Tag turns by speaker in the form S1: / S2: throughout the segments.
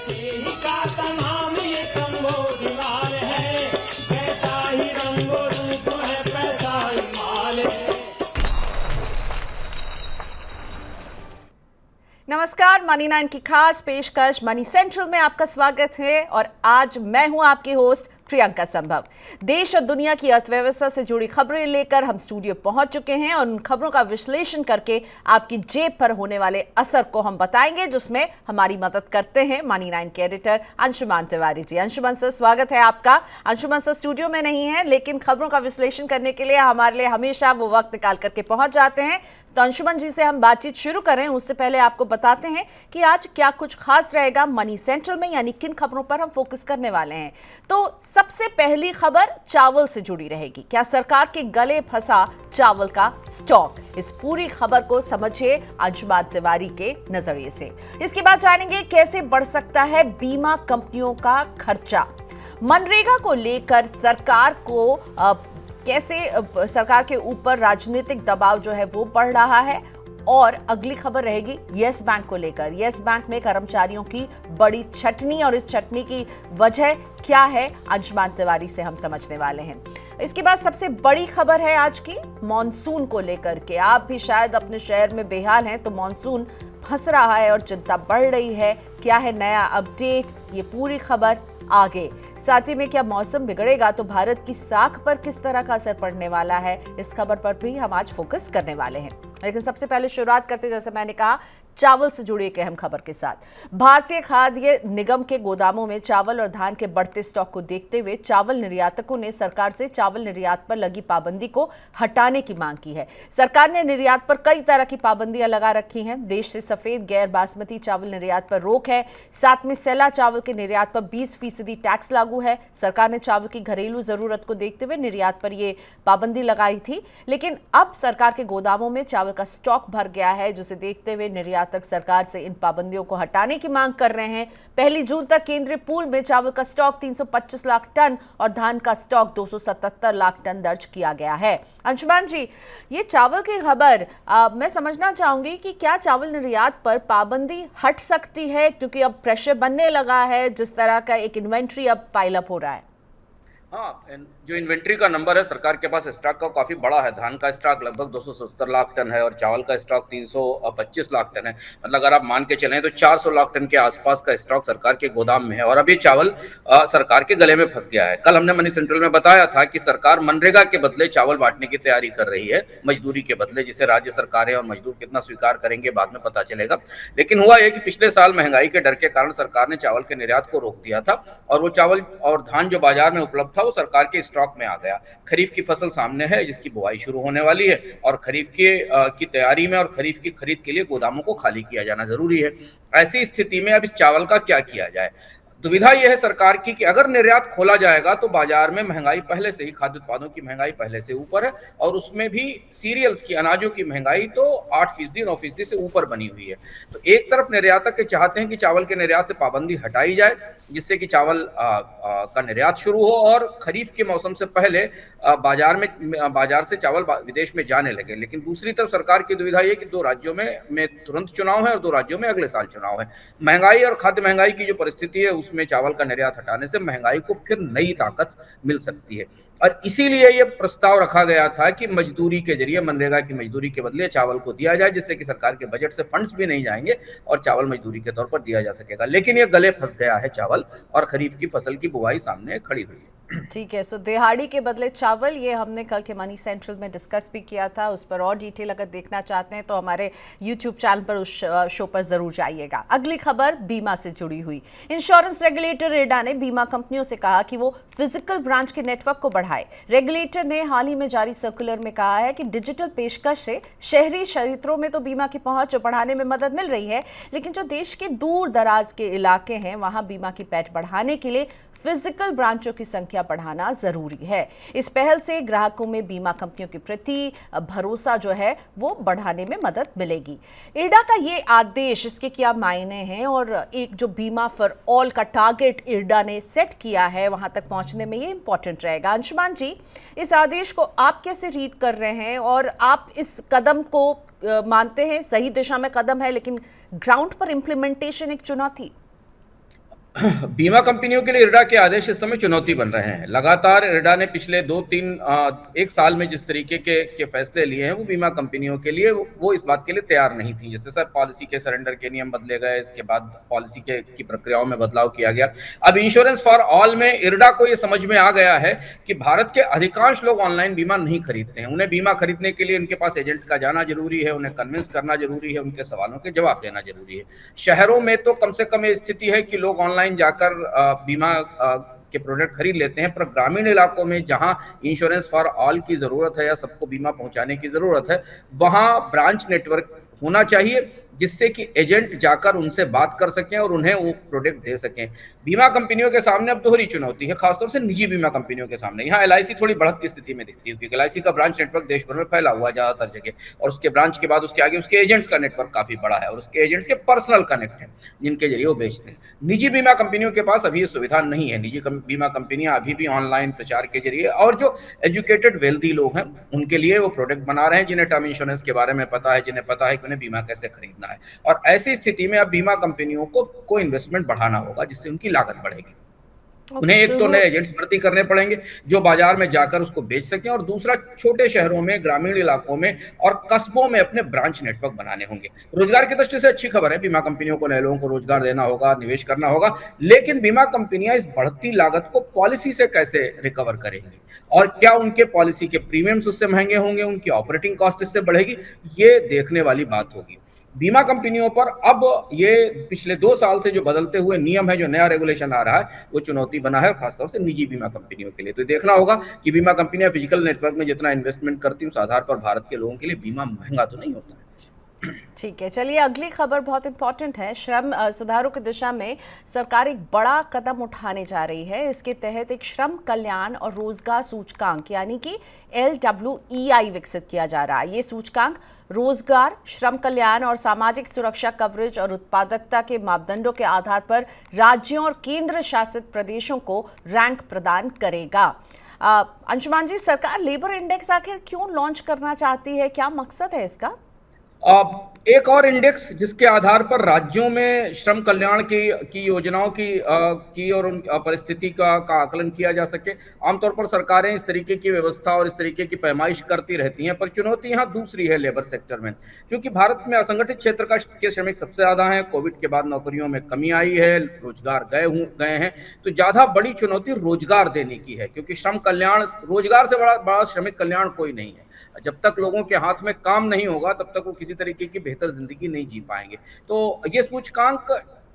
S1: सेविका का नाम ये कंबोधिलाल है, कैसा ही रंगो रूप है पैसा ही माल है।
S2: नमस्कार, मनी 9 की खास पेशकश मनी सेंट्रल में आपका स्वागत है और आज मैं हूं आपकी होस्ट प्रियंका संभव। देश और दुनिया की अर्थव्यवस्था से जुड़ी खबरें लेकर हम स्टूडियो पहुंच चुके हैं और उन खबरों का विश्लेषण करके आपकी जेब पर होने वाले असर को हम बताएंगे, जिसमें हमारी मदद करते हैं मनी 9 के एडिटर अंशुमान तिवारी जी। अंशुमान सर, स्वागत है आपका। अंशुमान सर स्टूडियो में नहीं है, लेकिन खबरों का विश्लेषण करने के लिए हमारे लिए हमेशा वो वक्त निकाल करके पहुंच जाते हैं। तो अंशुमान जी से हम बातचीत शुरू करें उससे पहले आपको बताते हैं कि आज क्या कुछ खास रहेगा मनी सेंट्रल में, यानी किन खबरों पर हम फोकस करने वाले हैं। तो सबसे पहली खबर चावल से जुड़ी रहेगी। क्या सरकार के गले फंसा चावल का स्टॉक? इस पूरी खबर को समझिए अंशुमान तिवारी के नजरिए से। इसके बाद जानेंगे कैसे बढ़ सकता है बीमा कंपनियों का खर्चा। मनरेगा को लेकर सरकार को कैसे सरकार के ऊपर राजनीतिक दबाव जो है वो बढ़ रहा है। और अगली खबर रहेगी यस बैंक को लेकर। यस बैंक में कर्मचारियों की बड़ी छटनी, और इस छटनी की वजह क्या है अंशुमान तिवारी से हम समझने वाले हैं। इसके बाद सबसे बड़ी खबर है आज की मॉनसून को लेकर के। आप भी शायद अपने शहर में बेहाल हैं, तो मॉनसून फंस रहा है और चिंता बढ़ रही है। क्या है नया अपडेट, ये पूरी खबर आगे। साथ ही में क्या मौसम बिगड़ेगा तो भारत की साख पर किस तरह का असर पड़ने वाला है, इस खबर पर भी हम आज फोकस करने वाले हैं। लेकिन सबसे पहले शुरुआत करते, जैसे मैंने कहा, चावल से जुड़ी एक अहम खबर के साथ। भारतीय खाद्य निगम के गोदामों में चावल और धान के बढ़ते स्टॉक को देखते हुए चावल निर्यातकों ने सरकार से चावल निर्यात पर लगी पाबंदी को हटाने की मांग की है। सरकार ने निर्यात पर कई तरह की पाबंदियां लगा रखी हैं। देश से सफेद गैर बासमती चावल निर्यात पर रोक है। साथ में सैला चावल के निर्यात पर 20% टैक्स लागू है। सरकार ने चावल की घरेलू जरूरत को देखते हुए निर्यात पर यह पाबंदी लगाई थी, लेकिन अब सरकार के गोदामों में चावल का स्टॉक भर गया है, जिसे देखते हुए निर्यातक सरकार से इन पाबंदियों को हटाने की मांग कर रहे हैं। 1 जून तक केंद्रीय पूल में चावल का स्टॉक 325 लाख टन और धान का स्टॉक 277 लाख टन दर्ज किया गया है। अंशुमान जी, ये चावल की खबर मैं समझना चाहूंगी कि क्या चावल निर्यात पर पाबंदी हट सकती है, क्योंकि अब प्रेशर बनने लगा है, जिस तरह का एक इन्वेंट्री अब पाइल अप हो रहा है।
S3: हाँ, जो इन्वेंट्री का नंबर है सरकार के पास स्टॉक का काफी बड़ा है। धान का स्टॉक लगभग 270 लाख टन है और चावल का स्टॉक 325 लाख टन है। मतलब अगर आप मान के चलें तो 400 लाख टन के आसपास का स्टॉक सरकार के गोदाम में है और अब ये चावल सरकार के गले में फंस गया है। कल हमने मनी सेंट्रल में बताया था कि सरकार मनरेगा के बदले चावल बांटने की तैयारी कर रही है, मजदूरी के बदले, जिसे राज्य सरकारें और मजदूर कितना स्वीकार करेंगे बाद में पता चलेगा। लेकिन हुआ यह कि पिछले साल महंगाई के डर के कारण सरकार ने चावल के निर्यात को रोक दिया था और वो चावल और धान जो बाजार में उपलब्ध था वो सरकार के स्टॉक में आ गया। खरीफ की फसल सामने है, जिसकी बुआई शुरू होने वाली है और खरीफ की तैयारी में और खरीफ की खरीद के लिए गोदामों को खाली किया जाना जरूरी है। ऐसी स्थिति में अब इस चावल का क्या किया जाए? दुविधा यह है सरकार की कि अगर निर्यात खोला जाएगा तो बाजार में महंगाई पहले से ही, खाद्य उत्पादों की महंगाई पहले से ऊपर है और उसमें भी सीरियल्स की, अनाजों की महंगाई तो 8%, 9% से ऊपर बनी हुई है। तो एक तरफ निर्यातक के चाहते हैं कि चावल के निर्यात से पाबंदी हटाई जाए, जिससे कि चावल का निर्यात शुरू हो और खरीफ के मौसम से पहले बाजार से चावल विदेश में जाने लगे। लेकिन दूसरी तरफ सरकार की दुविधा ये कि 2 राज्यों में तुरंत चुनाव है और 2 राज्यों में अगले साल चुनाव है। महंगाई और खाद्य महंगाई की जो परिस्थिति है उसमें चावल का निर्यात हटाने से महंगाई को फिर नई ताकत मिल सकती है और इसीलिए यह प्रस्ताव रखा गया था कि मजदूरी के जरिए, मनरेगा की मजदूरी के बदले चावल को दिया जाए, जिससे कि सरकार के बजट से फंड्स भी नहीं जाएंगे और चावल मजदूरी के तौर पर दिया जा सकेगा। लेकिन यह गले फंस गया है चावल और खरीफ की फसल की बुआई सामने खड़ी हुई है।
S2: ठीक है, सो दिहाड़ी के बदले चावल, ये हमने कल के मनी सेंट्रल में डिस्कस भी किया था। उस पर और डिटेल अगर देखना चाहते हैं तो हमारे यूट्यूब चैनल पर उस शो पर जरूर जाइएगा। अगली खबर बीमा से जुड़ी हुई। इंश्योरेंस रेगुलेटर इरडा ने बीमा कंपनियों से कहा कि वो फिजिकल ब्रांच के नेटवर्क को बढ़ाए। रेगुलेटर ने हाल ही में जारी सर्कुलर में कहा है कि डिजिटल पेशकश से शहरी क्षेत्रों में तो बीमा की पहुंच बढ़ाने में मदद मिल रही है, लेकिन जो देश के दूर दराज के इलाके हैं वहां बीमा की पैठ बढ़ाने के लिए फिजिकल ब्रांचों की संख्या बढ़ाना जरूरी है। इस पहल से ग्राहकों में बीमा कंपनियों के प्रति भरोसा जो है वो बढ़ाने में मदद मिलेगी। इरडा का ये आदेश, इसके क्या मायने हैं और एक जो बीमा फॉर ऑल का टारगेट इरडा ने सेट किया है वहां तक पहुंचने में ये इंपॉर्टेंट रहेगा। अंशुमान जी, इस आदेश को आप कैसे रीड कर रहे हैं और आप इस कदम को मानते हैं सही दिशा में कदम है, लेकिन ग्राउंड पर इंप्लीमेंटेशन एक चुनौती?
S3: बीमा कंपनियों के लिए इरडा के आदेश इस समय चुनौती बन रहे हैं। लगातार इरडा ने पिछले 2-3 एक साल में जिस तरीके के फैसले लिए हैं वो बीमा कंपनियों के लिए वो इस बात के लिए तैयार नहीं थी। जैसे सर पॉलिसी के सरेंडर के नियम बदले गए, इसके बाद पॉलिसी की प्रक्रियाओं में बदलाव किया गया। अब इंश्योरेंस फॉर ऑल में इरडा को ये समझ में आ गया है कि भारत के अधिकांश लोग ऑनलाइन बीमा नहीं खरीदते हैं। उन्हें बीमा खरीदने के लिए उनके पास एजेंट का जाना जरूरी है, उन्हें कन्विंस करना जरूरी है, उनके सवालों के जवाब देना जरूरी है। शहरों में तो कम से कम ये स्थिति है कि लोग ऑनलाइन जाकर बीमा के प्रोडक्ट खरीद लेते हैं, पर ग्रामीण इलाकों में जहां इंश्योरेंस फॉर ऑल की जरूरत है या सबको बीमा पहुंचाने की जरूरत है, वहां ब्रांच नेटवर्क होना चाहिए जिससे कि एजेंट जाकर उनसे बात कर सकें और उन्हें वो प्रोडक्ट दे सकें। बीमा कंपनियों के सामने अब दोहरी चुनौती है, खासतौर से निजी बीमा कंपनियों के सामने। यहाँ एलआईसी थोड़ी बढ़त की स्थिति में दिखती है क्योंकि एलआईसी का ब्रांच नेटवर्क देश भर में फैला हुआ है ज्यादातर जगह, और उसके ब्रांच के बाद उसके आगे उसके एजेंट्स का नेटवर्क काफी बड़ा है और उसके एजेंट्स के पर्सनल कनेक्ट है जिनके जरिए वो बेचते हैं। निजी बीमा कंपनियों के पास अभी ये सुविधा नहीं है। निजी बीमा कंपनियां अभी भी ऑनलाइन प्रचार के जरिए और जो एजुकेटेड वेल्दी लोग हैं उनके लिए वो प्रोडक्ट बना रहे हैं जिन्हें टर्म इंश्योरेंस के बारे में पता है, जिन्हें पता है कि उन्हें बीमा कैसे खरीदना है। और ऐसी स्थिति में अब बीमा कंपनियों को इन्वेस्टमेंट बढ़ाना होगा जिससे उनकी लागत बढ़ेगी। उन्हें एक तो नए एजेंट्स भर्ती करने पड़ेंगे जो बाजार में जाकर उसको बेच सकें, और दूसरा छोटे शहरों में, ग्रामीण इलाकों में और कस्बों में अपने ब्रांच नेटवर्क बनाने होंगे। रोजगार की दृष्टि से अच्छी खबर है, बीमा कंपनियों को नए लोगों को रोजगार देना होगा, निवेश करना होगा, लेकिन बीमा कंपनियां इस बढ़ती लागत को पॉलिसी से कैसे रिकवर करेंगी और क्या उनके पॉलिसी के प्रीमियम्स उससे महंगे होंगे, उनकी ऑपरेटिंग कॉस्ट इससे बढ़ेगी, ये देखने वाली बात होगी। बीमा कंपनियों पर अब ये पिछले 2 साल से जो बदलते हुए नियम है, जो नया रेगुलेशन आ रहा है, वो चुनौती बना है, खासतौर से निजी बीमा कंपनियों के लिए। तो देखना होगा कि बीमा कंपनियां फिजिकल नेटवर्क में जितना इन्वेस्टमेंट करती हैं उस आधार पर भारत के लोगों के लिए बीमा महंगा तो नहीं होता है।
S2: ठीक है, चलिए अगली खबर बहुत इंपॉर्टेंट है। श्रम सुधारों की दिशा में सरकार एक बड़ा कदम उठाने जा रही है। इसके तहत एक श्रम कल्याण और रोजगार सूचकांक यानी कि LWEI विकसित किया जा रहा है। ये सूचकांक रोजगार, श्रम कल्याण और सामाजिक सुरक्षा कवरेज और उत्पादकता के मापदंडों के आधार पर राज्यों और केंद्र शासित प्रदेशों को रैंक प्रदान करेगा। अंशुमान जी, सरकार लेबर इंडेक्स आखिर क्यों लॉन्च करना चाहती है, क्या मकसद है इसका?
S3: एक और इंडेक्स जिसके आधार पर राज्यों में श्रम कल्याण की योजनाओं की और उन परिस्थिति का आकलन किया जा सके। आमतौर पर सरकारें इस तरीके की व्यवस्था और इस तरीके की पैमाइश करती रहती हैं, पर चुनौती यहाँ दूसरी है लेबर सेक्टर में। क्योंकि भारत में असंगठित क्षेत्र के श्रमिक सबसे ज्यादा हैं, कोविड के बाद नौकरियों में कमी आई है, रोजगार गए हैं, तो ज्यादा बड़ी चुनौती रोजगार देने की है। क्योंकि श्रम कल्याण, रोजगार से बड़ा श्रमिक कल्याण कोई नहीं है। जब तक लोगों के हाथ में काम नहीं होगा तब तक वो किसी तरीके की बेहतर जिंदगी नहीं जी पाएंगे। तो ये सूचकांक,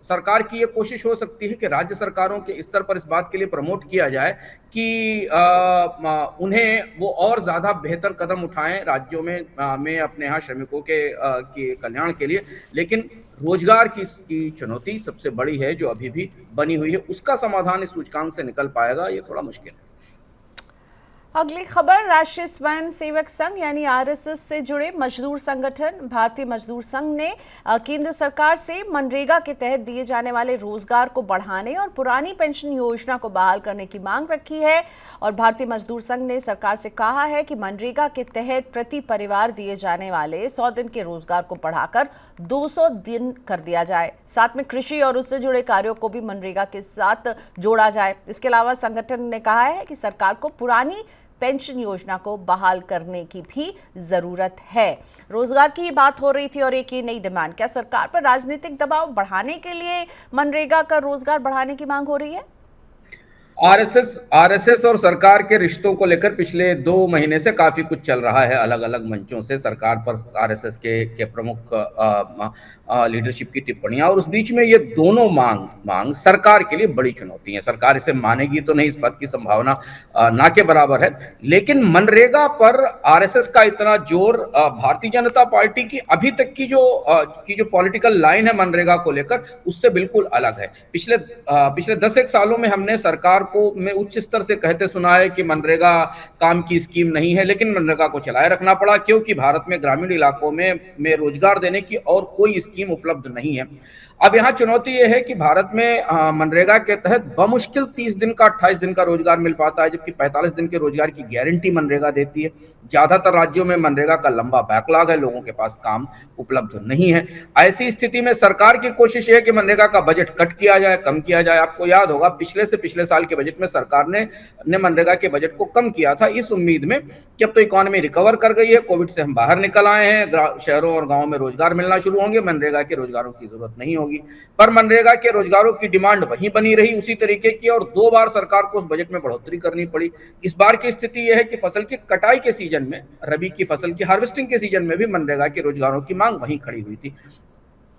S3: सरकार की ये कोशिश हो सकती है कि राज्य सरकारों के स्तर पर इस बात के लिए प्रमोट किया जाए कि उन्हें वो और ज्यादा बेहतर कदम उठाएं राज्यों में अपने यहाँ श्रमिकों के कल्याण के लिए। लेकिन रोजगार की चुनौती सबसे बड़ी है जो अभी भी बनी हुई है, उसका समाधान इस सूचकांक से निकल पाएगा ये थोड़ा मुश्किल है।
S2: अगली खबर, राष्ट्रीय स्वयं सेवक संघ यानी RSS से जुड़े मजदूर संगठन भारतीय मजदूर संघ ने केंद्र सरकार से मनरेगा के तहत दिए जाने वाले रोजगार को बढ़ाने और पुरानी पेंशन योजना को बहाल करने की मांग रखी है। और भारतीय मजदूर संघ ने सरकार से कहा है कि मनरेगा के तहत प्रति परिवार दिए जाने वाले 100 दिन के रोजगार को बढ़ाकर 200 दिन कर दिया जाए। साथ में कृषि और उससे जुड़े कार्यों को भी मनरेगा के साथ जोड़ा जाए। इसके अलावा संगठन ने कहा है कि सरकार को पुरानी पेंशन योजना को बहाल करने की भी जरूरत है। रोजगार की बात हो रही थी और एक ये नई डिमांड, क्या सरकार पर राजनीतिक दबाव बढ़ाने के लिए मनरेगा का रोजगार बढ़ाने की मांग हो रही है?
S3: आरएसएस और सरकार के रिश्तों को लेकर पिछले 2 महीने से काफी कुछ चल रहा है। अलग अलग मंचों से सरकार पर आरएसएस के प्रमुख लीडरशिप की टिप्पणियां, और उस बीच में ये दोनों मांग सरकार के लिए बड़ी चुनौती है। सरकार इसे मानेगी तो नहीं, इस बात की संभावना ना के बराबर है। लेकिन मनरेगा पर आरएसएस का इतना जोर, भारतीय जनता पार्टी की अभी तक की जो पॉलिटिकल लाइन है मनरेगा को लेकर, उससे बिल्कुल अलग है। पिछले 10 सालों में हमने सरकार को में उच्च स्तर से कहते सुना है कि मनरेगा काम की स्कीम नहीं है, लेकिन मनरेगा को चलाए रखना पड़ा क्योंकि भारत में ग्रामीण इलाकों में रोजगार देने की और कोई स्कीम उपलब्ध नहीं है। अब यहाँ चुनौती ये है कि भारत में मनरेगा के तहत बमुश्किल 30 दिन का 28 दिन का रोजगार मिल पाता है, जबकि 45 दिन के रोजगार की गारंटी मनरेगा देती है। ज्यादातर राज्यों में मनरेगा का लंबा बैकलॉग है, लोगों के पास काम उपलब्ध नहीं है। ऐसी स्थिति में सरकार की कोशिश है कि मनरेगा का बजट कट किया जाए, कम किया जाए। आपको याद होगा पिछले से पिछले साल के बजट में सरकार ने मनरेगा के बजट को कम किया था, इस उम्मीद में कि अब तो इकोनॉमी रिकवर कर गई है, कोविड से हम बाहर निकल आए हैं, शहरों और गांवों में रोजगार मिलना शुरू होंगे, मनरेगा के रोजगारों की जरूरत नहीं होगी। पर मनरेगा के रोजगारों की डिमांड वहीं बनी रही उसी तरीके की, और 2 बार सरकार को उस बजट में बढ़ोतरी करनी पड़ी। इस बार की स्थिति यह है कि फसल की कटाई के सीजन में, रबी की फसल की हार्वेस्टिंग के सीजन में भी मनरेगा के रोजगारों की मांग वहीं खड़ी हुई थी।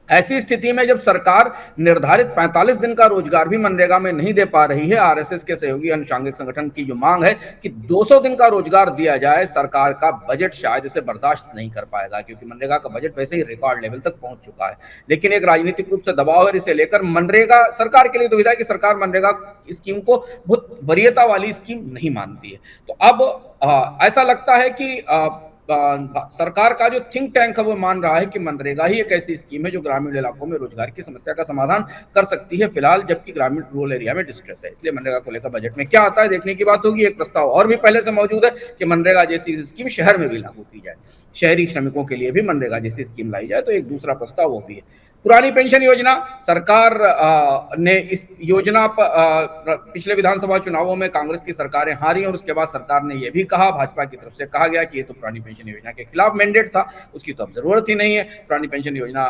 S3: ऐसी स्थिति में जब सरकार निर्धारित 45 दिन का रोजगार भी मनरेगा में नहीं दे पा रही है, आरएसएस के सहयोगी अनुषंगिक संगठन की जो मांग है कि 200 दिन का रोजगार दिया जाए, सरकार का बजट शायद इसे बर्दाश्त नहीं कर पाएगा, क्योंकि मनरेगा का बजट वैसे ही रिकॉर्ड लेवल तक पहुंच चुका है। लेकिन एक राजनीतिक रूप से दबाव है इसे लेकर। मनरेगा सरकार के लिए दुविधा है कि सरकार मनरेगा स्कीम को बहुत वरीयता वाली स्कीम नहीं मानती है। तो अब ऐसा लगता है कि सरकार का जो थिंक टैंक है वो मान रहा है कि मनरेगा ही एक ऐसी स्कीम है जो ग्रामीण इलाकों में रोजगार की समस्या का समाधान कर सकती है फिलहाल, जबकि ग्रामीण रूरल एरिया में डिस्ट्रेस है। इसलिए मनरेगा को लेकर बजट में क्या आता है देखने की बात होगी। एक प्रस्ताव और भी पहले से मौजूद है कि मनरेगा जैसी स्कीम शहर में भी लागू की जाए, शहरी श्रमिकों के लिए भी मनरेगा जैसी स्कीम लाई जाए। तो एक दूसरा प्रस्ताव वो भी है। पुरानी पेंशन योजना, सरकार ने इस योजना पिछले विधानसभा चुनावों में कांग्रेस की सरकारें हारी, और उसके बाद सरकार ने यह भी कहा, भाजपा की तरफ से कहा गया कि ये तो पुरानी पेंशन योजना के खिलाफ मैंडेट था, उसकी तो अब जरूरत ही नहीं है। पुरानी पेंशन योजना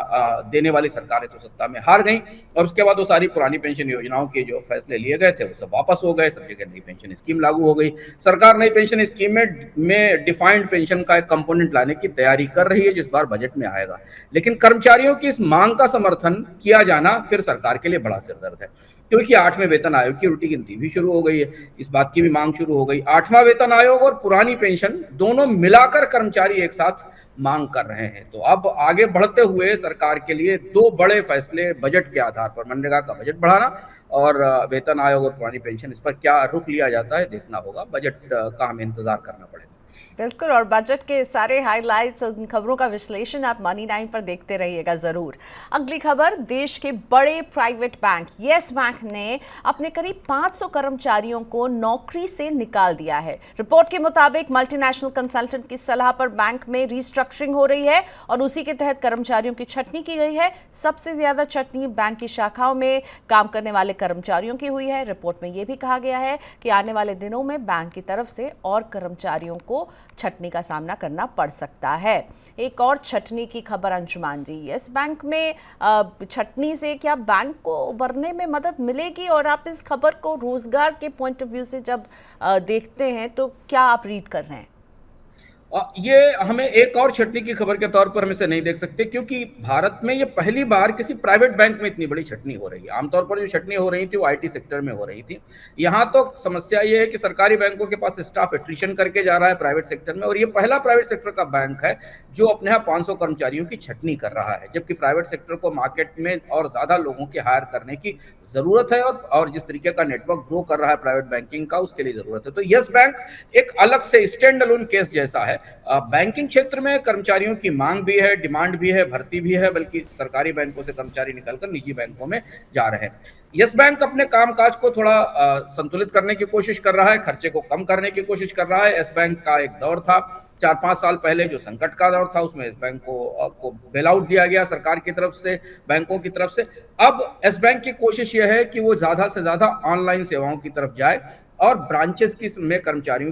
S3: देने वाली सरकारें तो सत्ता में हार गई, और उसके बाद वो सारी पुरानी पेंशन योजनाओं के जो फैसले लिए गए थे वो सब वापस हो गए, सब जगह नई पेंशन स्कीम लागू हो गई। सरकार नई पेंशन स्कीम में डिफाइंड पेंशन का एक कंपोनेंट लाने की तैयारी कर रही है, जिस बार बजट में आएगा। लेकिन कर्मचारियों की इस मांग का समर्थन किया जाना फिर सरकार के लिए बड़ा सिरदर्द है, क्योंकि 8वें वेतन आयोग की उल्टी गिनती भी शुरू हो गई है। इस बात की भी मांग शुरू हो गई। 8वां वेतन आयोग और पुरानी पेंशन दोनों मिलाकर कर्मचारी एक साथ मांग कर रहे हैं। तो अब आगे बढ़ते हुए सरकार के लिए 2 बड़े फैसले बजट के आधार पर, मनरेगा का बजट बढ़ाना और वेतन आयोग और पुरानी पेंशन, इस पर क्या रुख लिया जाता है देखना होगा। बजट का हमें इंतजार करना पड़ेगा।
S2: बिल्कुल, और बजट के सारे हाइलाइट्स और खबरों का विश्लेषण आप मनी 9 पर देखते रहिएगा जरूर। अगली खबर, देश के बड़े प्राइवेट बैंक यस बैंक ने अपने करीब 500 कर्मचारियों को नौकरी से निकाल दिया है। रिपोर्ट के मुताबिक मल्टीनेशनल कंसल्टेंट की सलाह पर बैंक में रीस्ट्रक्चरिंग हो रही है और उसी के तहत कर्मचारियों की छंटनी की गई है। सबसे ज्यादा छंटनी बैंक की शाखाओं में काम करने वाले कर्मचारियों की हुई है। रिपोर्ट में यह भी कहा गया है कि आने वाले दिनों में बैंक की तरफ से और कर्मचारियों को छटनी का सामना करना पड़ सकता है। एक और छटनी की खबर अंशुमान जी, यस बैंक में छटनी से क्या बैंक को उभरने में मदद मिलेगी, और आप इस खबर को रोजगार के पॉइंट ऑफ व्यू से जब देखते हैं तो क्या आप रीड कर रहे हैं?
S3: ये हमें एक और छटनी की खबर के तौर पर हम इसे नहीं देख सकते, क्योंकि भारत में ये पहली बार किसी प्राइवेट बैंक में इतनी बड़ी छटनी हो रही है। आमतौर पर जो छटनी हो रही थी वो आईटी सेक्टर में हो रही थी। यहाँ तो समस्या ये है कि सरकारी बैंकों के पास स्टाफ एट्रिशन करके जा रहा है प्राइवेट सेक्टर में, और ये पहला प्राइवेट सेक्टर का बैंक है जो अपने यहाँ 500 कर्मचारियों की छटनी कर रहा है, जबकि प्राइवेट सेक्टर को मार्केट में और ज्यादा लोगों के हायर करने की जरूरत है, और जिस तरीके का नेटवर्क ग्रो कर रहा है प्राइवेट बैंकिंग का, उसके लिए जरूरत है। तो यस बैंक एक अलग से स्टैंड अलोन केस जैसा है। बैंकिंग क्षेत्र में कर्मचारियों की मांग भी है, डिमांड भी है, भर्ती भी है, बल्कि सरकारी बैंकों से कर्मचारी निकलकर निजी बैंकों में जा रहे हैं। यस बैंक अपने कामकाज को थोड़ा संतुलित करने की कोशिश कर रहा है, खर्चे को कम करने की कोशिश कर रहा है। यस बैंक का एक दौर था 4-5 साल पहले जो संकट का दौर था, उसमें इस बैंक को बेल आउट दिया गया सरकार की तरफ से, बैंकों की तरफ से। अब यस बैंक की कोशिश यह है कि वो ज्यादा से ज्यादा ऑनलाइन सेवाओं की तरफ जाए और ब्रांचेस की में कर्मचारियों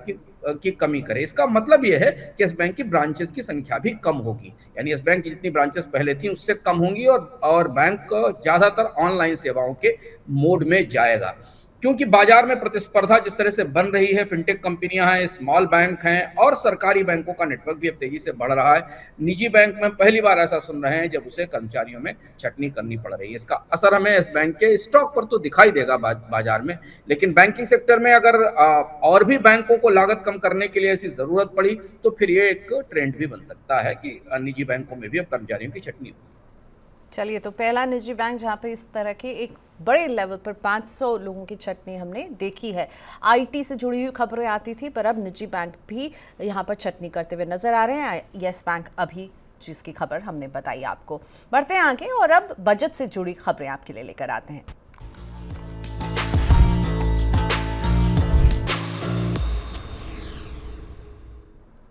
S3: की कमी करे। इसका मतलब यह है कि इस बैंक की ब्रांचेस की संख्या भी कम होगी, यानी इस बैंक की जितनी ब्रांचेस पहले थी उससे कम होंगी, और बैंक ज्यादातर ऑनलाइन सेवाओं के मोड में जाएगा। क्योंकि बाजार में प्रतिस्पर्धा जिस तरह से बन रही है, फिनटेक कंपनियां हैं, स्मॉल बैंक हैं, और सरकारी बैंकों का नेटवर्क भी अब तेजी से बढ़ रहा है। निजी बैंक में पहली बार ऐसा सुन रहे हैं जब उसे कर्मचारियों में छटनी करनी पड़ रही है। इसका असर हमें इस बैंक के स्टॉक पर तो दिखाई देगा बाजार में, लेकिन बैंकिंग सेक्टर में अगर और भी बैंकों को लागत कम करने के लिए ऐसी जरूरत पड़ी तो फिर ये एक ट्रेंड भी बन सकता है कि निजी बैंकों में भी अब कर्मचारियों की छटनी हो।
S2: चलिए, तो पहला निजी बैंक जहां पे इस तरह के एक बड़े लेवल पर 500 लोगों की छटनी हमने देखी है। आईटी से जुड़ी हुई खबरें आती थी, पर अब निजी बैंक भी यहां पर छटनी करते हुए नजर आ रहे हैं। यस बैंक अभी जिसकी खबर हमने बताई आपको। बढ़ते हैं आगे और अब बजट से जुड़ी खबरें आपके लिए लेकर आते हैं।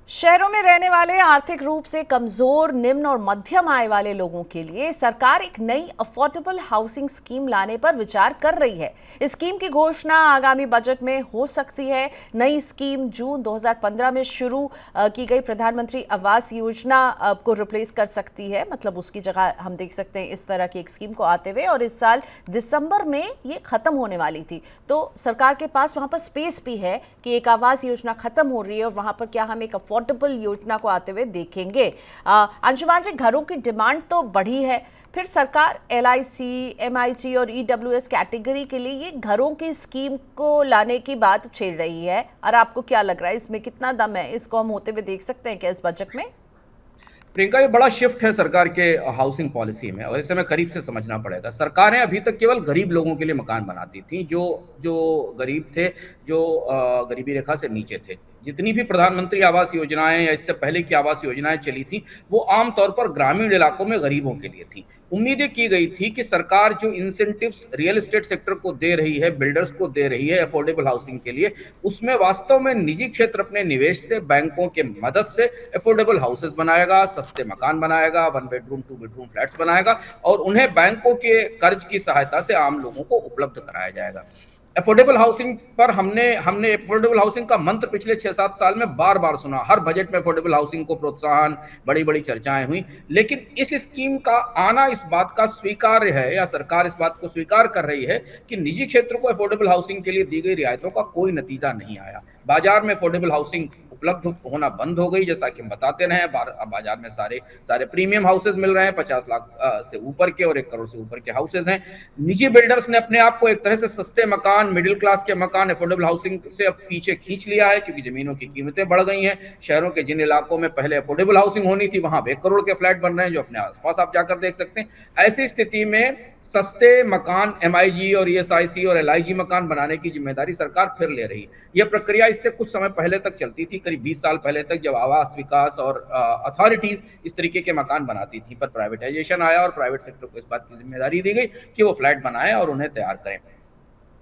S2: शहरों में रहने वाले आर्थिक रूप से कमजोर, निम्न और मध्यम आय वाले लोगों के लिए सरकार एक नई अफोर्डेबल हाउसिंग स्कीम लाने पर विचार कर रही है। इस स्कीम की घोषणा आगामी बजट में हो सकती है। नई स्कीम जून 2015 में शुरू की गई प्रधानमंत्री आवास योजना को रिप्लेस कर सकती है। मतलब उसकी जगह हम देख सकते हैं इस तरह की एक स्कीम को आते हुए, और इस साल दिसंबर में ये खत्म होने वाली थी। तो सरकार के पास वहां पर स्पेस भी है कि एक आवास योजना खत्म हो रही है और वहां पर क्या हम एक अफोर्डेबल योजना को आते हुए देखेंगे। अंशुमान जी, घरों की डिमांड तो बढ़ी है, फिर सरकार LIC, MIG और EWS कैटेगरी के लिए ये घरों की स्कीम को लाने की बात छेड़ रही है। और आपको क्या लग रहा है, इसमें कितना दम है? इसको हम होते हुए देख सकते हैं क्या इस बजट में?
S3: प्रियंका, ये बड़ा शिफ्ट है सरकार के हाउसिंग पॉलिसी में, और इसे हमें करीब से समझना पड़ेगा। सरकारें अभी तक केवल गरीब लोगों के लिए मकान बनाती थी, जो जो गरीब थे, जो गरीबी रेखा से नीचे थे। जितनी भी प्रधानमंत्री आवास योजनाएं या इससे पहले की आवास योजनाएं चली थी, वो आमतौर पर ग्रामीण इलाकों में गरीबों के लिए थी। उम्मीदें की गई थी कि सरकार जो इंसेंटिव्स रियल एस्टेट सेक्टर को दे रही है, बिल्डर्स को दे रही है अफोर्डेबल हाउसिंग के लिए, उसमें वास्तव में निजी क्षेत्र अपने निवेश से, बैंकों के मदद से अफोर्डेबल हाउसेस बनाएगा, सस्ते मकान बनाएगा, 1 बेडरूम 2 बेडरूम फ्लैट्स बनाएगा, और उन्हें बैंकों के कर्ज की सहायता से आम लोगों को उपलब्ध कराया जाएगा। अफोर्डेबल हाउसिंग पर हमने अफोर्डेबल हाउसिंग का मंत्र पिछले 6-7 साल में बार बार सुना। हर बजट में अफोर्डेबल हाउसिंग को प्रोत्साहन, बड़ी बड़ी चर्चाएं हुई, लेकिन इस स्कीम का आना इस बात का स्वीकार्य है, या सरकार इस बात को स्वीकार कर रही है कि निजी क्षेत्र को अफोर्डेबल हाउसिंग के लिए दी गई रियायतों का कोई नतीजा नहीं आया। बाजार में अफोर्डेबल हाउसिंग उपलब्ध होना बंद हो गई। जैसा कि हम बताते रहे, बाजार में सारे प्रीमियम हाउसेज मिल रहे हैं, 50 लाख से ऊपर के और 1 करोड़ से ऊपर के हाउसेज हैं। निजी बिल्डर्स ने अपने आप को एक तरह से सस्ते मकान, मिडिल क्लास के मकान, अफोर्डेबल हाउसिंग से अब पीछे खींच लिया है, क्योंकि जमीनों की कीमतें बढ़ गई हैं। शहरों के जिन इलाकों में पहले अफोर्डेबल हाउसिंग होनी थी, वहां 1 करोड़ के फ्लैट बन रहे हैं, जो अपने आसपास आप जाकर देख सकते हैं। ऐसी स्थिति में सस्ते मकान, MIG और ESIC और LIG मकान बनाने की जिम्मेदारी सरकार फिर ले रही है। यह प्रक्रिया इससे कुछ समय पहले तक चलती थी, करीब 20 साल पहले तक, जब आवास विकास और अथॉरिटीज इस तरीके के मकान बनाती थी। पर प्राइवेटाइजेशन आया और प्राइवेट सेक्टर को इस बात की जिम्मेदारी दी गई कि वो फ्लैट बनाए और उन्हें तैयार करें।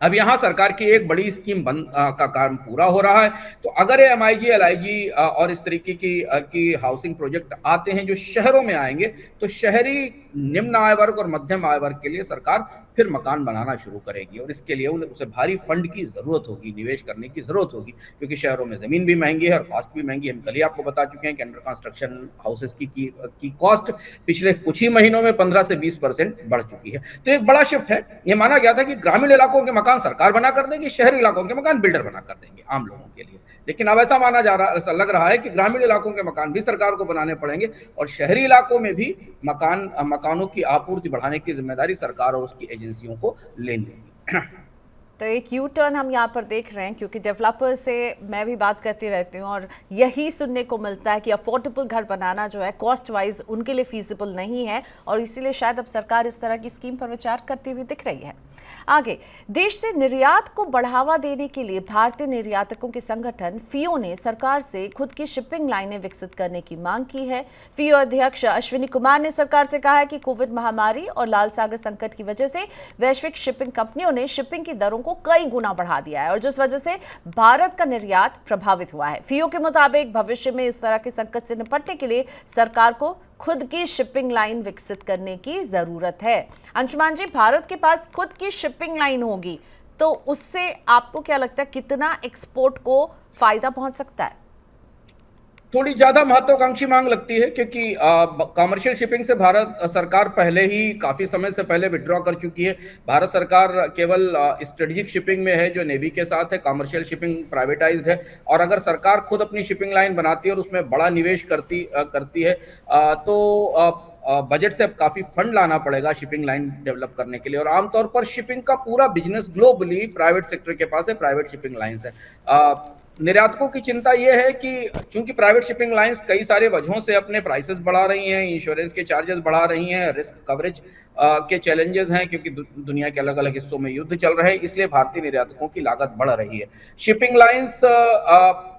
S3: अब यहाँ सरकार की एक बड़ी स्कीम का काम पूरा हो रहा है। तो अगर ये MIG, LIG और इस तरीके की हाउसिंग प्रोजेक्ट आते हैं जो शहरों में आएंगे, तो शहरी निम्न आय वर्ग और मध्यम आय वर्ग के लिए सरकार फिर मकान बनाना शुरू करेगी, और इसके लिए उसे भारी फंड की जरूरत होगी, निवेश करने की जरूरत होगी, क्योंकि शहरों में जमीन भी महंगी है और कॉस्ट भी महंगी है। हम कल ही आपको बता चुके हैं कि अंडर कंस्ट्रक्शन हाउसेस की कॉस्ट पिछले कुछ ही महीनों में 15 से 20% बढ़ चुकी है। तो एक बड़ा शिफ्ट है। ये माना गया था कि ग्रामीण इलाकों के मकान सरकार बना कर देगी, शहरी इलाकों के मकान बिल्डर बना कर देंगे आम लोगों के लिए। लेकिन अब ऐसा लग रहा है कि ग्रामीण इलाकों के मकान भी सरकार को बनाने पड़ेंगे, और शहरी इलाकों में भी मकानों की आपूर्ति बढ़ाने की जिम्मेदारी सरकार और उसकी एजेंसियों को लेनी होगी।
S2: तो एक यू टर्न हम यहाँ पर देख रहे हैं, क्योंकि डेवलपर से मैं भी बात करती रहती हूँ और यही सुनने को मिलता है कि अफोर्डेबल घर बनाना जो है कॉस्ट वाइज उनके लिए फीजिबल नहीं है, और इसीलिए शायद अब सरकार इस तरह की स्कीम पर विचार करती हुई दिख रही है। आगे, देश से निर्यात को बढ़ावा देने के लिए भारतीय निर्यातकों के संगठन FIIO ने सरकार से खुद की शिपिंग लाइनें विकसित करने की मांग की है। FIIO अध्यक्ष अश्विनी कुमार ने सरकार से कहा है कि कोविड महामारी और लाल सागर संकट की वजह से वैश्विक शिपिंग कंपनियों ने शिपिंग की दरों को कई गुना बढ़ा दिया है, और जिस वजह से भारत का निर्यात प्रभावित हुआ है। FIIO के मुताबिक भविष्य में इस तरह के संकट से निपटने के लिए सरकार को खुद की शिपिंग लाइन विकसित करने की जरूरत है। अंशुमान जी, भारत के पास खुद की शिपिंग लाइन होगी तो उससे आपको क्या लगता है कितना एक्सपोर्ट को फायदा पहुंच सकता है?
S3: थोड़ी ज्यादा महत्वाकांक्षी मांग लगती है, क्योंकि कमर्शियल शिपिंग से भारत सरकार पहले ही काफी समय से पहले विड्रॉ कर चुकी है। भारत सरकार केवल स्ट्रेटेजिक शिपिंग में है, जो नेवी के साथ है। कमर्शियल शिपिंग प्राइवेटाइज्ड है, और अगर सरकार खुद अपनी शिपिंग लाइन बनाती है और उसमें बड़ा निवेश करती है तो बजट से अब काफी फंड लाना पड़ेगा शिपिंग लाइन डेवलप करने के लिए। और आमतौर पर शिपिंग का पूरा बिजनेस ग्लोबली प्राइवेट सेक्टर के पास है, प्राइवेट शिपिंग लाइंस है। निर्यातकों की चिंता यह है कि चूंकि प्राइवेट शिपिंग लाइंस कई सारे वजहों से अपने प्राइसेस बढ़ा रही हैं, इंश्योरेंस के चार्जेस बढ़ा रही हैं, रिस्क कवरेज के चैलेंजेस हैं, क्योंकि दुनिया के अलग अलग हिस्सों में युद्ध चल रहे हैं, इसलिए भारतीय निर्यातकों की लागत बढ़ रही है। शिपिंग लाइंस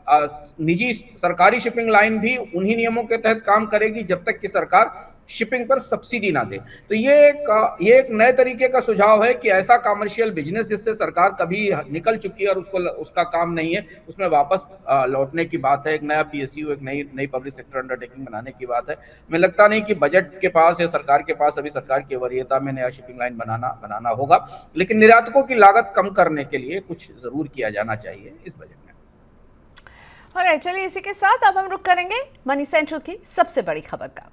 S3: निजी सरकारी शिपिंग लाइन भी उन्हीं नियमों के तहत काम करेगी जब तक कि सरकार शिपिंग पर सब्सिडी ना दे। तो ये एक नए तरीके का सुझाव है कि ऐसा कमर्शियल बिजनेस जिससे सरकार कभी निकल चुकी है और उसका काम नहीं है, उसमें वापस लौटने की बात है। एक नया पीएसयू, एक नई पब्लिक सेक्टर अंडरटेकिंग बनाने की बात है। मुझे लगता नहीं कि बजट के पास या सरकार के पास अभी सरकार की वरीयता में नया शिपिंग लाइन बनाना होगा, लेकिन निर्यातकों की लागत कम करने के लिए कुछ जरूर किया जाना चाहिए इस बजट में।
S2: और चलिए इसी के साथ अब हम रुक करेंगे मनी सेंट्रल की सबसे बड़ी खबर का।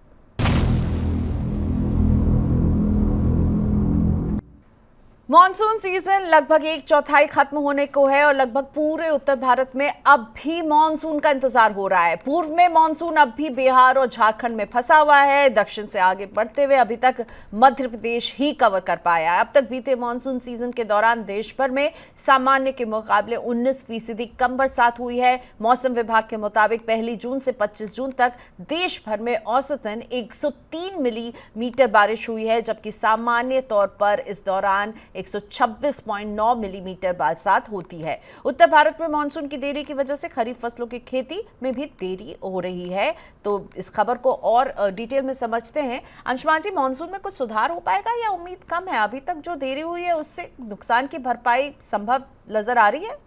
S2: मॉनसून सीजन लगभग 1/4 खत्म होने को है और लगभग पूरे उत्तर भारत में अब भी मॉनसून का इंतजार हो रहा है। पूर्व में मॉनसून अब भी बिहार और झारखंड में फंसा हुआ है। दक्षिण से आगे बढ़ते हुए अभी तक मध्य प्रदेश ही कवर कर पाया है। अब तक बीते मॉनसून सीजन के दौरान देश भर में सामान्य के मुकाबले 19% कम बरसात हुई है। मौसम विभाग के मुताबिक 1 जून से 25 जून तक देश भर में औसतन 103 मिलीमीटर बारिश हुई है, जबकि सामान्य तौर पर इस दौरान 126.9 मिलीमीटर बरसात होती है। उत्तर भारत में मानसून की देरी की वजह से खरीफ फसलों की खेती में भी देरी हो रही है। तो इस खबर को और डिटेल में समझते हैं। अंशुमान जी, मानसून में कुछ सुधार हो पाएगा या उम्मीद कम है? अभी तक जो देरी हुई है उससे नुकसान की भरपाई संभव नजर आ रही है?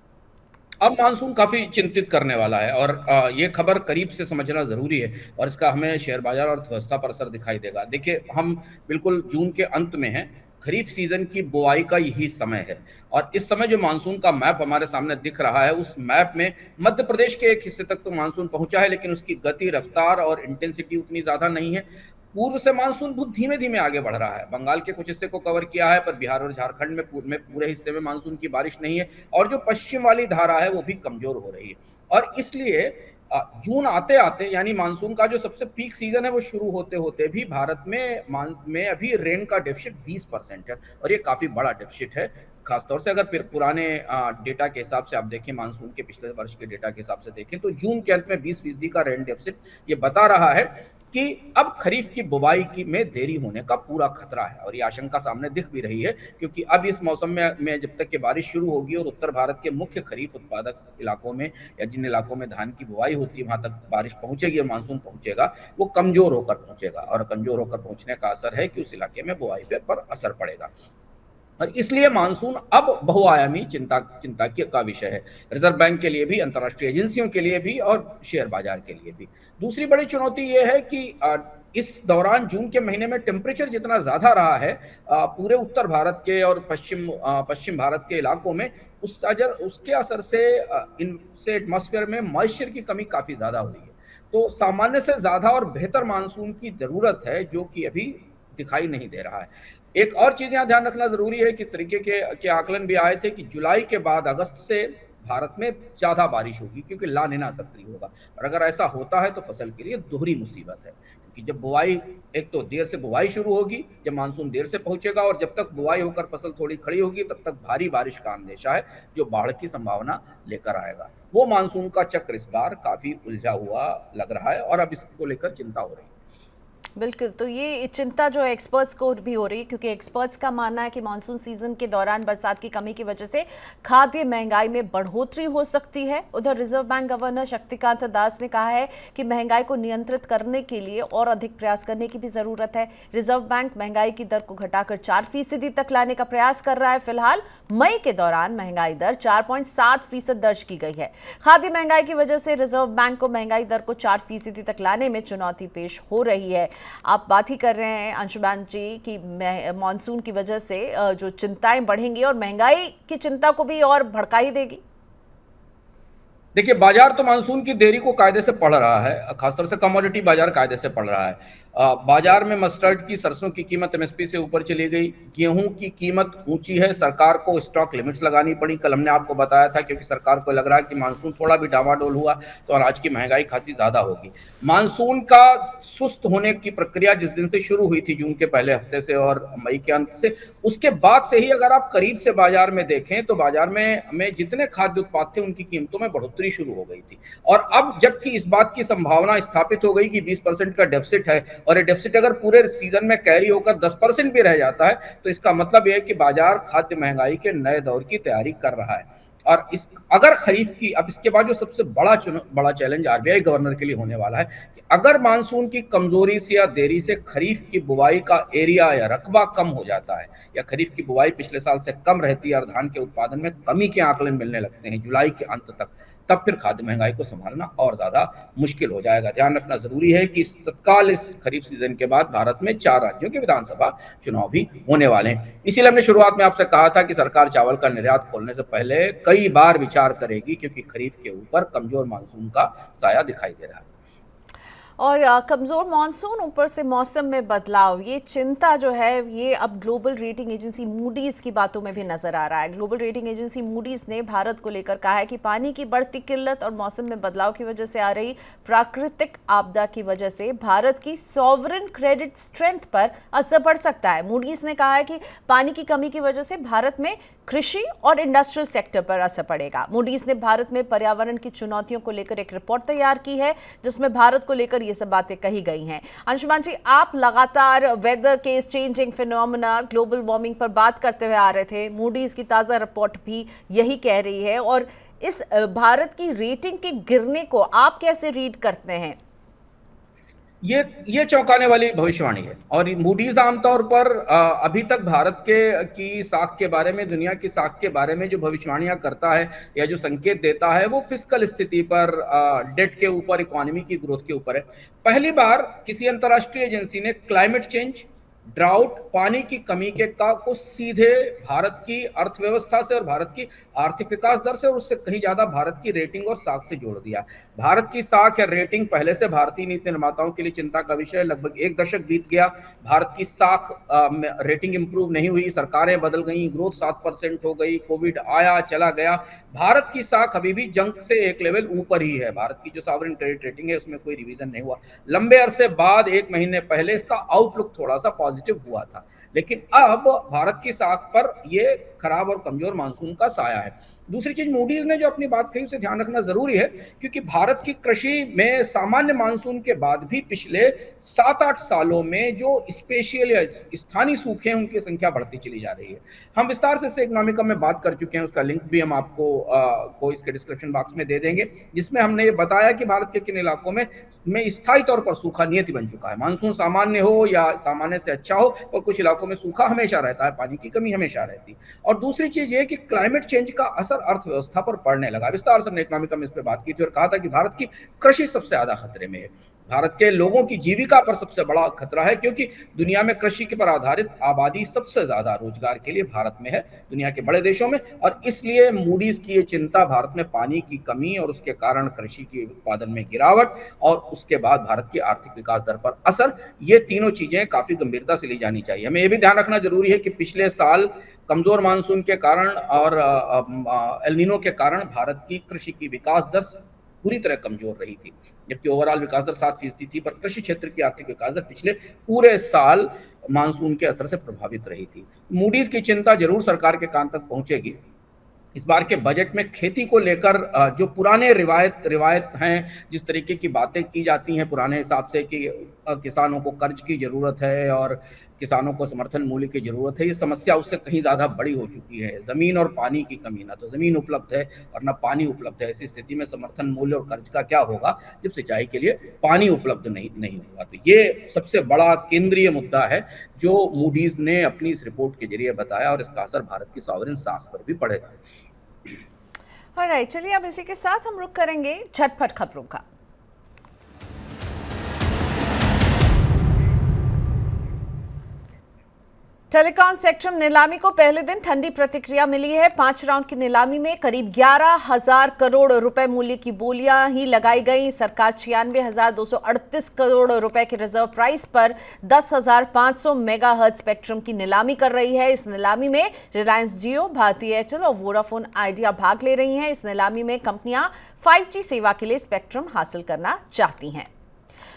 S3: अब मानसून काफी चिंतित करने वाला है और ये खबर करीब से समझना जरूरी है और इसका हमें शेयर बाजार और अर्थव्यवस्था पर असर दिखाई देगा। देखिए, हम बिल्कुल जून के अंत में हैं। खरीफ सीजन की बुआई का यही समय है और इस समय जो मानसून का मैप हमारे सामने दिख रहा है, उस मैप में मध्य प्रदेश के एक हिस्से तक तो मानसून पहुंचा है, लेकिन उसकी गति, रफ्तार और इंटेंसिटी उतनी ज्यादा नहीं है। पूर्व से मानसून बहुत धीमे धीमे आगे बढ़ रहा है। बंगाल के कुछ हिस्से को कवर किया है, पर बिहार और झारखंड में पूरे हिस्से में मानसून की बारिश नहीं है और जो पश्चिम वाली धारा है वो भी कमजोर हो रही है। और इसलिए जून आते आते, यानी मानसून का जो सबसे पीक सीजन है वो शुरू होते होते भी भारत में अभी रेन का डेफिसिट 20% है और ये काफी बड़ा डेफिसिट है। खासतौर से अगर पुराने डेटा के हिसाब से आप देखें, मानसून के पिछले वर्ष के डेटा के हिसाब से देखें, तो जून के अंत में 20% का रेन डेफिसिट ये बता रहा है कि अब खरीफ की बुवाई में देरी होने का पूरा खतरा है और ये आशंका सामने दिख भी रही है, क्योंकि अब इस मौसम में जब तक कि बारिश शुरू होगी और उत्तर भारत के मुख्य खरीफ उत्पादक इलाकों में या जिन इलाकों में धान की बुवाई होती है वहां तक बारिश पहुंचेगी और मानसून पहुंचेगा, वो कमजोर होकर पहुंचेगा और कमजोर होकर पहुंचने का असर है कि उस इलाके में बुवाई पर असर पड़ेगा और इसलिए मानसून अब बहुआयामी चिंता का विषय है, रिजर्व बैंक के लिए भी, अंतर्राष्ट्रीय एजेंसियों के लिए भी और शेयर बाजार के लिए भी। दूसरी बड़ी चुनौती यह है कि इस दौरान जून के महीने में टेम्परेचर जितना ज्यादा रहा है पूरे उत्तर भारत के और पश्चिम भारत के इलाकों में, उसके असर से एटमॉस्फेयर में मॉइस्चर की कमी काफी ज्यादा हुई है। तो सामान्य से ज्यादा और बेहतर मानसून की जरूरत है, जो कि अभी दिखाई नहीं दे रहा है। एक और चीज यहाँ ध्यान रखना जरूरी है कि इस तरीके के आकलन भी आए थे कि जुलाई के बाद अगस्त से भारत में ज्यादा बारिश होगी, क्योंकि ला निना सक्रिय होगा और अगर ऐसा होता है तो फसल के लिए दोहरी मुसीबत है, क्योंकि जब बुआई, एक तो देर से बुआई शुरू होगी, जब मानसून देर से पहुंचेगा और जब तक बुआई होकर फसल थोड़ी खड़ी होगी तब तक भारी बारिश का अंदेशा है जो बाढ़ की संभावना लेकर आएगा। वो मानसून का चक्र इस बार काफी उलझा हुआ लग रहा है और अब इसको लेकर चिंता हो रही है।
S2: बिल्कुल, तो ये चिंता जो है एक्सपर्ट्स को भी हो रही है, क्योंकि एक्सपर्ट्स का मानना है कि मानसून सीजन के दौरान बरसात की कमी की वजह से खाद्य महंगाई में बढ़ोतरी हो सकती है। उधर reserve bank governor Shaktikanta Das ने कहा है कि महंगाई को नियंत्रित करने के लिए और अधिक प्रयास करने की भी जरूरत है। रिजर्व बैंक महंगाई की दर को घटाकर 4% तक लाने का प्रयास कर रहा है। फिलहाल मई के दौरान महंगाई दर 4.7% दर्ज की गई है। खाद्य महंगाई की वजह से रिजर्व बैंक को महंगाई दर को 4% तक लाने में चुनौती पेश हो रही है। आप बात ही कर रहे हैं अंशुमान जी कि मॉनसून की वजह से जो चिंताएं बढ़ेंगी और महंगाई की चिंता को भी और भड़का ही देगी।
S3: देखिए, बाजार तो मानसून की देरी को कायदे से पढ़ रहा है, खासतौर से कमोडिटी बाजार कायदे से पढ़ रहा है। बाजार में मस्टर्ड की, सरसों की कीमत एमएसपी से ऊपर चली गई, गेहूं की कीमत ऊंची है, सरकार को स्टॉक लिमिट्स लगानी पड़ी। कल हमने आपको बताया था, क्योंकि सरकार को लग रहा है कि मानसून थोड़ा भी डामाडोल हुआ तो अनाज की महंगाई खासी ज्यादा होगी। मानसून का सुस्त होने की प्रक्रिया जिस दिन से शुरू हुई थी, जून के पहले हफ्ते से और मई के अंत से, उसके बाद से ही अगर आप करीब से बाजार में देखें तो बाजार में जितने खाद्य उत्पाद थे उनकी कीमतों में बढ़ोतरी शुरू हो गई थी। और अब जबकि इस बात की संभावना स्थापित हो गई कि 20% का डेफिसिट है और ये डेफिसिट अगर पूरे सीजन में कैरी होकर 10% भी रह जाता है, तो इसका मतलब यह है कि बाजार खाद्य महंगाई के नए दौर की तैयारी कर रहा है। और अगर खरीफ की, अब इसके बाद जो सबसे बड़ा चैलेंज आरबीआई गवर्नर के लिए होने वाला है कि अगर मानसून की कमजोरी से या देरी से खरीफ की बुवाई का एरिया या रकबा कम हो जाता है, या खरीफ की बुवाई पिछले साल से कम रहती है और धान के उत्पादन में कमी के आकलन मिलने लगते हैं जुलाई के अंत तक, तब फिर खाद्य महंगाई को संभालना और ज्यादा मुश्किल हो जाएगा। ध्यान रखना जरूरी है कि तत्काल इस खरीफ सीजन के बाद भारत में 4 राज्यों के विधानसभा चुनाव भी होने वाले हैं। इसीलिए हमने शुरुआत में आपसे कहा था कि सरकार चावल का निर्यात खोलने से पहले कई बार विचार करेगी, क्योंकि खरीफ के ऊपर कमजोर मानसून का साया दिखाई दे रहा है।
S2: और कमज़ोर मानसून, ऊपर से मौसम में बदलाव, ये चिंता जो है ये अब ग्लोबल रेटिंग एजेंसी मूडीज़ की बातों में भी नज़र आ रहा है। ग्लोबल रेटिंग एजेंसी मूडीज़ ने भारत को लेकर कहा है कि पानी की बढ़ती किल्लत और मौसम में बदलाव की वजह से आ रही प्राकृतिक आपदा की वजह से भारत की सॉवरेन क्रेडिट स्ट्रेंथ पर असर पड़ सकता है। मूडीज़ ने कहा है कि पानी की कमी की वजह से भारत में कृषि और इंडस्ट्रियल सेक्टर पर असर पड़ेगा। मूडीज़ ने भारत में पर्यावरण की चुनौतियों को लेकर एक रिपोर्ट तैयार की है, जिसमें भारत को लेकर ये सब बातें कही गई हैं। अंशुमान जी, आप लगातार वेदर के चेंजिंग फिनोमेना, ग्लोबल वार्मिंग पर बात करते हुए आ रहे थे। मूडीज़ की ताज़ा रिपोर्ट भी यही कह रही है, और इस भारत की रेटिंग के गिरने को आप कैसे रीड करते हैं?
S3: ये चौंकाने वाली भविष्यवाणी है, और मूडीज आमतौर पर अभी तक भारत की साख के बारे में, दुनिया की साख के बारे में जो भविष्यवाणियां करता है या जो संकेत देता है, वो फिस्कल स्थिति पर, डेट के ऊपर, इकोनॉमी की ग्रोथ के ऊपर है। पहली बार किसी अंतर्राष्ट्रीय एजेंसी ने क्लाइमेट चेंज, ड्राउट, पानी की कमी को सीधे भारत की अर्थव्यवस्था से और भारत की आर्थिक विकास दर से और उससे कहीं ज्यादा भारत की रेटिंग और साख से जोड़ दिया। भारत की साख या रेटिंग पहले से भारतीय नीति निर्माताओं के लिए चिंता का विषय। लगभग 1 दशक बीत गया, भारत की साख रेटिंग इंप्रूव नहीं हुई, सरकारें बदल गई, ग्रोथ 7% हो गई, कोविड आया चला गया, भारत की साख अभी भी जंक से एक लेवल ऊपर ही है। भारत की जो सॉवरेन क्रेडिट रेटिंग है उसमें कोई रिवीजन नहीं हुआ। लंबे अरसे बाद 1 महीने पहले इसका आउटलुक थोड़ा सा पॉजिटिव हुआ था, लेकिन अब भारत की साख पर यह खराब और कमजोर मानसून का साया है। दूसरी चीज, मूडीज ने जो अपनी बात कही उसे ध्यान रखना जरूरी है, क्योंकि भारत की कृषि में सामान्य मानसून के बाद भी पिछले 7-8 सालों में जो स्पेशल या स्थानीय सूखे हैं उनकी संख्या बढ़ती चली जा रही है। हम विस्तार से इकोनॉमिका में बात कर चुके हैं, उसका लिंक भी हम आपको इसके डिस्क्रिप्शन बॉक्स में दे देंगे, जिसमें हमने ये बताया कि भारत के किन इलाकों में स्थायी तौर पर सूखा नियति बन चुका है। मानसून सामान्य हो या सामान्य से अच्छा हो, और कुछ इलाकों में सूखा हमेशा रहता है, पानी की कमी हमेशा रहती है। और दूसरी चीज ये कि क्लाइमेट चेंज का असर अर्थव्यवस्था पर पड़ने लगा। विस्तार से हमने इकोनॉमिका में इस पे बात की थी और कहा था कि भारत की कृषि सबसे ज्यादा खतरे में है। भारत के लोगों की जीविका पर सबसे बड़ा खतरा है, क्योंकि दुनिया में कृषि के पर आधारित आबादी सबसे ज्यादा रोजगार के लिए भारत में है, दुनिया के बड़े देशों में। और इसलिए मूडीज की ये चिंता भारत में पानी की कमी और उसके कारण कृषि के उत्पादन में गिरावट और उसके बाद भारत की आर्थिक विकास दर पर असर, ये तीनों चीजें काफी गंभीरता से ली जानी चाहिए। हमें यह भी ध्यान रखना जरूरी है कि पिछले साल कमजोर मानसून के कारण और एल नीनो के कारण भारत की कृषि की विकास दर पूरी तरह कमजोर रही थी, जबकि ओवरऑल विकास दर 7% थी, पर कृषि क्षेत्र की आर्थिक विकास दर पिछले पूरे साल मानसून के असर से प्रभावित रही थी। मूडीज की चिंता जरूर सरकार के कान तक पहुंचेगी। इस बार के बजट में खेती को लेकर जो पुराने रिवायत हैं, जिस तरीके की बातें की जाती हैं पुराने हिसाब से कि किसानों को कर्ज की जरूरत है और किसानों को समर्थन मूल्य की जरूरत है, ये समस्या उससे कहीं ज्यादा बड़ी हो चुकी है। जमीन और पानी की कमी, ना तो जमीन उपलब्ध है और ना पानी उपलब्ध है। ऐसी स्थिति में समर्थन मूल्य और कर्ज का क्या होगा जब सिंचाई के लिए पानी उपलब्ध नहीं होगा। तो ये सबसे बड़ा केंद्रीय मुद्दा है जो मूडीज ने अपनी इस रिपोर्ट के जरिए बताया, और इसका असर भारत की सॉवरेन साख पर भी पड़ेगा।
S2: ऑलराइट, चलिए अब इसी के साथ हम रुक करेंगे झटपट खबरों का। टेलीकॉम स्पेक्ट्रम नीलामी को पहले दिन ठंडी प्रतिक्रिया मिली है। 5 राउंड की नीलामी में करीब 11,000 करोड़ रुपए मूल्य की बोलियां ही लगाई गई। सरकार 96,238 करोड़ रुपए के रिजर्व प्राइस पर 10,500 मेगाहर्ट्ज स्पेक्ट्रम की नीलामी कर रही है। इस नीलामी में रिलायंस जियो, भारती एयरटेल और वोडाफोन आइडिया भाग ले रही हैं। इस नीलामी में कंपनियां 5G सेवा के लिए स्पेक्ट्रम हासिल करना चाहती हैं।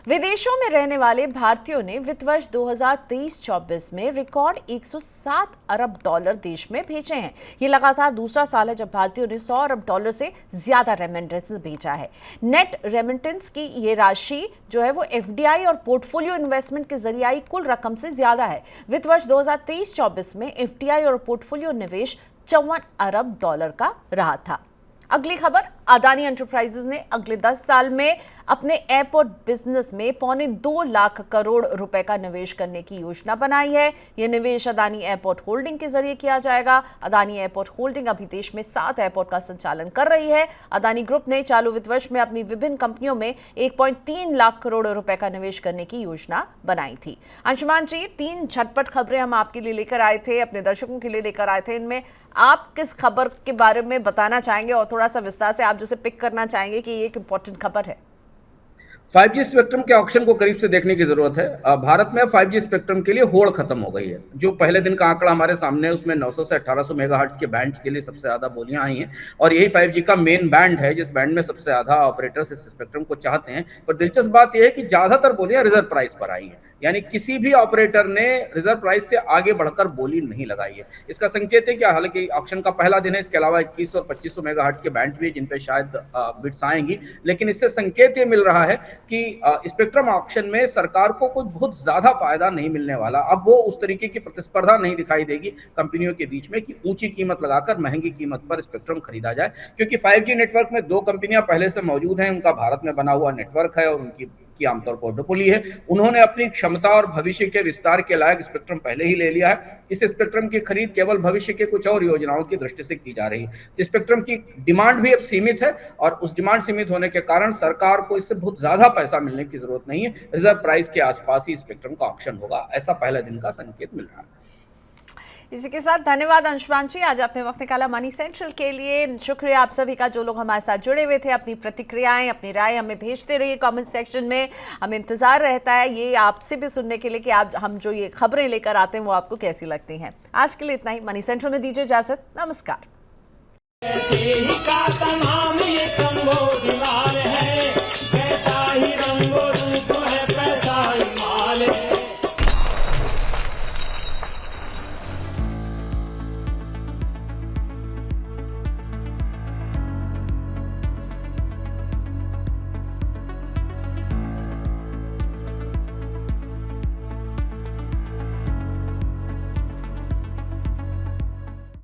S2: विदेशों में रहने वाले भारतीयों ने वित्त वर्ष 2023-24 में रिकॉर्ड 107 अरब डॉलर देश में भेजे हैं। ये लगातार दूसरा साल है जब भारतीयों ने 100 अरब डॉलर से ज्यादा रेमिटेंस भेजा है। नेट रेमिटेंस की ये राशि जो है वो एफडीआई और पोर्टफोलियो इन्वेस्टमेंट के जरिए आई कुल रकम से ज्यादा है। वित्त वर्ष 2023-24 में एफडीआई और पोर्टफोलियो निवेश 54 अरब डॉलर का रहा था। अगली खबर, अदानी एंटरप्राइजेज ने अगले 10 साल में अपने एयरपोर्ट बिजनेस में 2.25 लाख करोड़ रुपए का निवेश करने की योजना बनाई है। यह निवेश अदानी एयरपोर्ट होल्डिंग के जरिए किया जाएगा। अदानी एयरपोर्ट होल्डिंग अभी देश में 7 एयरपोर्ट का संचालन कर रही है। अदानी ग्रुप ने चालू वित्त वर्ष में अपनी विभिन्न कंपनियों में 1.3 लाख करोड़ रुपए का निवेश करने की योजना बनाई थी। अंशुमान जी, 3 झटपट खबरें हम आपके लिए लेकर आए थे, अपने दर्शकों के लिए लेकर आए थे। इनमें आप किस खबर के बारे में बताना चाहेंगे और थोड़ा सा विस्तार से आप जैसे पिक करना चाहेंगे कि ये एक इंपॉर्टेंट खबर है?
S3: 5G स्पेक्ट्रम के ऑक्शन को करीब से देखने की जरूरत है। भारत में 5G स्पेक्ट्रम के लिए होड़ खत्म हो गई है। जो पहले दिन का आंकड़ा हमारे सामने है उसमें 900 से 1800 मेगाहर्ट्ज के बैंड के लिए सबसे ज्यादा बोलियां आई हैं और यही 5G का मेन बैंड है जिस बैंड में सबसे ज्यादा ऑपरेटर्स इस स्पेक्ट्रम को चाहते हैं। पर दिलचस्प बात यह है कि ज्यादातर बोलियां रिजर्व प्राइस पर आई हैं, यानी किसी भी ऑपरेटर ने रिजर्व प्राइस से आगे बढ़कर बोली नहीं लगाई है। इसका संकेत है कि हालांकि ऑक्शन का पहला दिन है, इसके अलावा 2100 और 2500 मेगाहर्ट्ज के बैंड भी जिन पे शायद बिड्स आएंगी, लेकिन इससे संकेत ये मिल रहा है कि स्पेक्ट्रम ऑक्शन में सरकार को कुछ बहुत ज्यादा फायदा नहीं मिलने वाला। अब वो उस तरीके की प्रतिस्पर्धा नहीं दिखाई देगी कंपनियों के बीच में कि ऊंची कीमत लगाकर महंगी कीमत पर स्पेक्ट्रम खरीदा जाए, क्योंकि 5G नेटवर्क में 2 कंपनियां पहले से मौजूद हैं। उनका भारत में बना हुआ नेटवर्क है और उनकी आमतौर पर डुपोली है। उन्होंने अपनी क्षमता और भविष्य के विस्तार के लायक स्पेक्ट्रम पहले ही ले लिया है। इस स्पेक्ट्रम की खरीद केवल भविष्य के कुछ और योजनाओं की दृष्टि से की जा रही है। स्पेक्ट्रम की डिमांड भी अब सीमित है और उस डिमांड सीमित होने के कारण सरकार को इससे बहुत ज्यादा पैसा मिलने की जरूरत नहीं है। रिजर्व प्राइस के आसपास ही स्पेक्ट्रम का ऑक्शन होगा, ऐसा पहले दिन का संकेत मिल रहा है।
S2: इसी के साथ धन्यवाद अंशुमान जी, आज आपने वक्त निकाला मनी सेंट्रल के लिए। शुक्रिया आप सभी का जो लोग हमारे साथ जुड़े हुए थे। अपनी प्रतिक्रियाएं, अपनी राय हमें भेजते रहिए कमेंट सेक्शन में। हमें इंतजार रहता है ये आपसे भी सुनने के लिए कि आप हम जो ये खबरें लेकर आते हैं वो आपको कैसी लगती हैं। आज के लिए इतना ही। मनी सेंट्रल में दीजिए इजाजत। नमस्कार।